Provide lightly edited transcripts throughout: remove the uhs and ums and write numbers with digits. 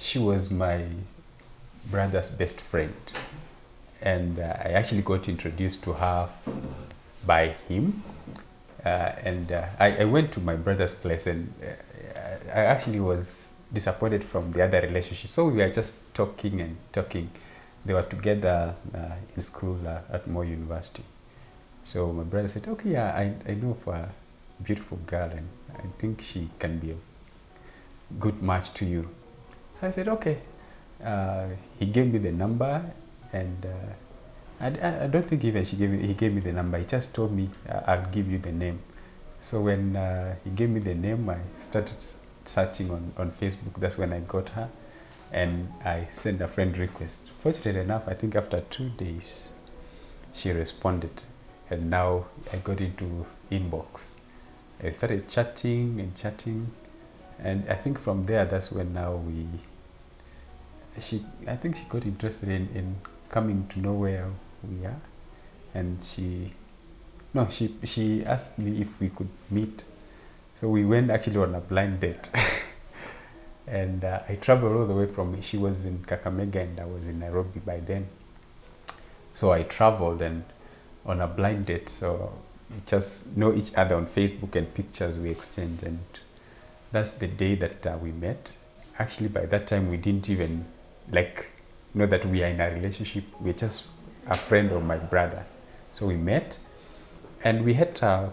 she was my brother's best friend, and I actually got introduced to her by him. I went to my brother's place, and I actually was disappointed from the other relationship. So we were just talking and talking. They were together in school at Moy University. So my brother said, okay, yeah, I know of a beautiful girl, and I think she can be a good match to you. So I said, okay. He gave me the number, and I don't think even he gave me the number. He just told me, I'll give you the name. So when he gave me the name, I started searching on Facebook. That's when I got her, and I sent a friend request. Fortunately enough, I think after 2 days, she responded, and now I got into inbox. I started chatting and chatting, and I think from there, that's when now I think she got interested in coming to know where we are, and she asked me if we could meet. So we went actually on a blind date. And I traveled all the way from, she was in Kakamega and I was in Nairobi by then. So I traveled and on a blind date, so we just know each other on Facebook and pictures we exchanged, and that's the day that we met. Actually, by that time we didn't even know that we are in a relationship. We're just a friend of my brother. So we met, and we had a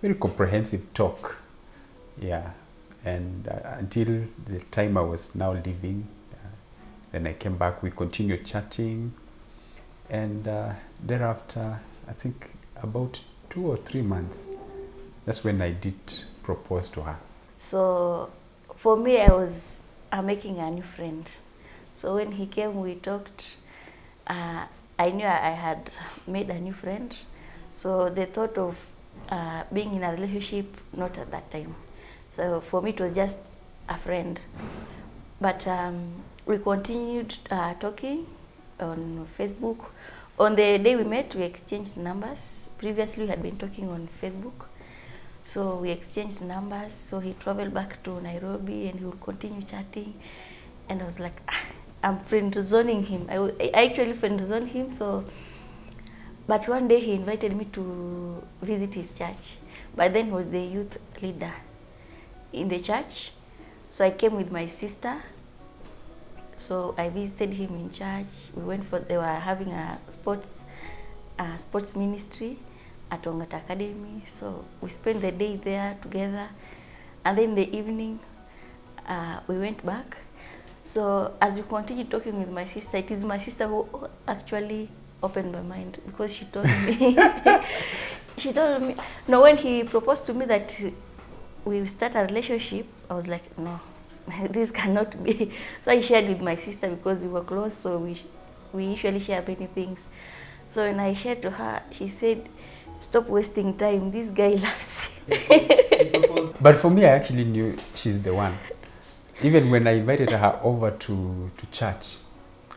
very comprehensive talk. Yeah, and until the time I was now leaving, then I came back, we continued chatting, and thereafter, I think about 2 or 3 months, that's when I did propose to her. So for me, I was making a new friend. So when he came, we talked. I knew I had made a new friend. So the thought of being in a relationship, not at that time. So for me, it was just a friend. But we continued talking on Facebook. On the day we met, we exchanged numbers. Previously, we had been talking on Facebook. So we exchanged numbers. So he traveled back to Nairobi and he would continue chatting. And I was like, I'm friend zoning him. I actually friend zoned him. So, but one day he invited me to visit his church. By then he was the youth leader in the church. So I came with my sister. So I visited him in church. They were having a sports ministry at Ongata Academy. So we spent the day there together. And then in the evening, we went back. So as we continued talking with my sister, it is my sister who actually opened my mind, because she told me, no, when he proposed to me that we start a relationship, I was like, no, this cannot be. So I shared with my sister because we were close, so we usually share many things. So when I shared to her, she said, stop wasting time, this guy loves you. But for me, I actually knew she's the one. Even when I invited her over to church,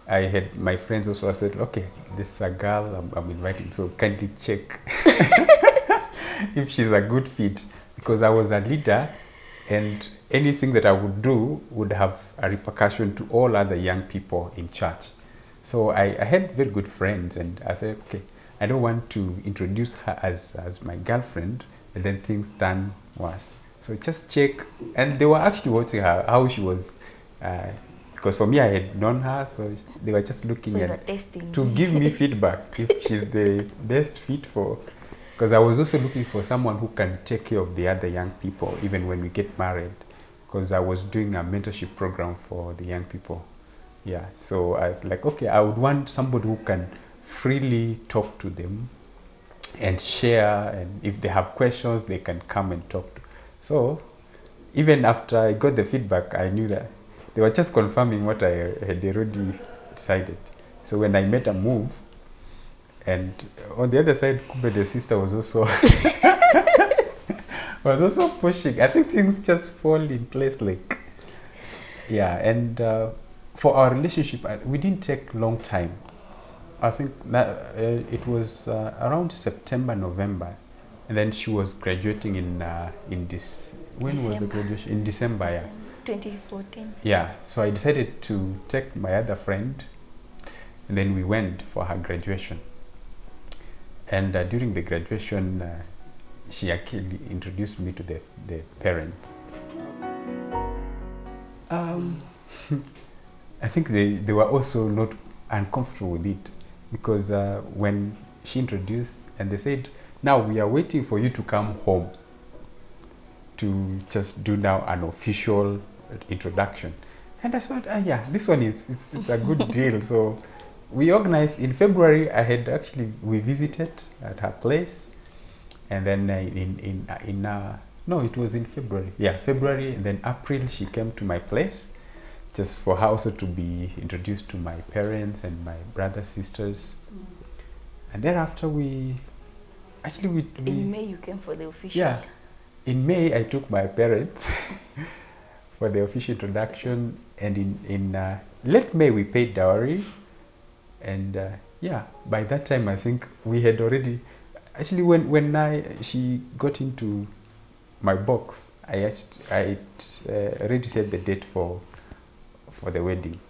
I had my friends also. I said, okay, this is a girl I'm inviting, so kindly check if she's a good fit, because I was a leader and anything that I would do would have a repercussion to all other young people in church. So I had very good friends, and I said, okay, I don't want to introduce her as my girlfriend and then things turn worse. So just check. And they were actually watching her, how she was, because for me, I had known her, so they were just looking to give me feedback if she's the best fit for, because I was also looking for someone who can take care of the other young people, even when we get married, because I was doing a mentorship program for the young people. Yeah, so I was like, okay, I would want somebody who can freely talk to them and share, and if they have questions, they can come and talk to. So even after I got the feedback, I knew that they were just confirming what I had already decided. So when I made a move, and on the other side, Kube, the sister, was also pushing. I think things just fall in place, yeah. And for our relationship, we didn't take long time. I think that it was around September, November. And then she was graduating in this. When was the graduation? In December, yeah. 2014. Yeah, so I decided to take my other friend, and then we went for her graduation. And during the graduation, she actually introduced me to the parents. I think they were also not uncomfortable with it, because when she introduced, and they said, now we are waiting for you to come home to just do now an official introduction. And I thought, yeah, this one it's a good deal. So we organized in February. We visited at her place, and then no, it was in February. Yeah, February, and then April she came to my place, just for her also to be introduced to my parents and my brothers, sisters. And thereafter in May you came for the official. Yeah, in May I took my parents for the official introduction, and in late May we paid dowry, and yeah, by that time I think we had already, actually when she got into my box, I already set the date for the wedding.